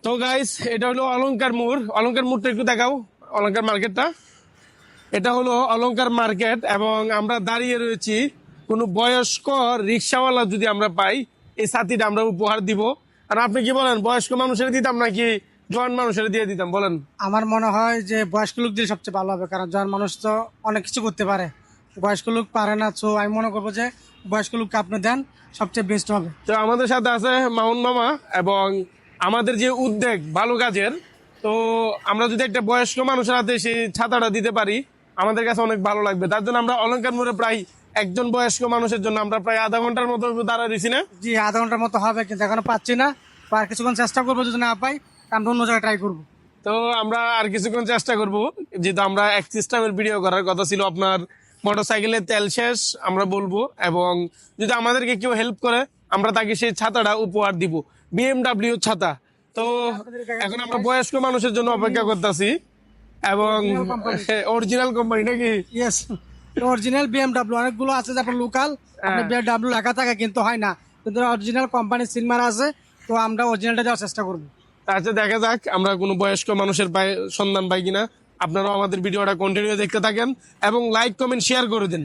তো গাইস, এটা হলো অলংকার মোড়। অলংকার মোড়টা একটু দেখাও, অলংকার মার্কেটটা। এটা হলো অলংকার মার্কেট এবং আমরা দাঁড়িয়ে রয়েছি। কোনো বয়স্ক রিক্সাওয়ালা যদি আমরা পাই, এই ছাতিটা আমরা উপহার দিব। আর আপনি কি বলেন, বয়স্ক মানুষের দিতাম নাকি জোয়ান মানুষের দিয়ে দিতাম বলেন? আমার মনে হয় যে বয়স্ক লোক দিলে সবচেয়ে ভালো হবে, কারণ জওয়ান মানুষ তো অনেক কিছু করতে পারে, বয়স্ক লোক পারে না। তো আমি মনে করবো যে বয়স্ক লোককে আপনি দেন, সবচেয়ে বেস্ট হবে। তো আমাদের সাথে আছে মামুন মামা, এবং আমাদের যে উদ্যোগ ভালো কাজের, তো আমরা যদি একটা বয়স্ক মানুষের হাতে সেই ছাতাটা দিতে পারি আমাদের কাছে অনেক ভালো লাগবে। তার জন্য আমরা অলংকার মোড়ে প্রায় একজন বয়স্ক মানুষের জন্য আমরা প্রায় আধা ঘন্টার মতো দাঁড়ায় দিছি না? জি, আধা ঘন্টার মতো হবে, কিন্তু এখনো পাচ্ছি না। তো আর কিছুক্ষণ চেষ্টা করবো, যদি না পাই আমরা অন্য জায়গায় ট্রাই করবো। তো আমরা আর কিছুক্ষণ চেষ্টা করব, যেহেতু আমরা এক সিস্টেমের ভিডিও করার কথা ছিল। আপনার মোটরসাইকেলের তেল শেষ আমরা বলবো, এবং যদি আমাদেরকে কেউ হেল্প করে আমরা তাকে সেই ছাতাটা উপহার দিব, BMW ছাতা। তো এখন আমরা বয়স্ক মানুষের জন্য অপেক্ষা করতেছি, এবং অরিজিনাল কোম্পানি নাকি? ইয়েস, অরিজিনাল BMW অনেকগুলো আছে যে আপনার লোকাল BMW লেখা থাকে কিন্তু হয় না, কিন্তু অরিজিনাল কোম্পানির সিলমার আছে। তো আমরা অরিজিনালটা দেওয়ার চেষ্টা করবো। আচ্ছা, দেখা যাক আমরা কোনো বয়স্ক মানুষের সন্ধান পাই কিনা। আপনারাও আমাদের ভিডিওটা কন্টিনিউ দেখতে থাকেন এবং লাইক কমেন্ট শেয়ার করে দিন।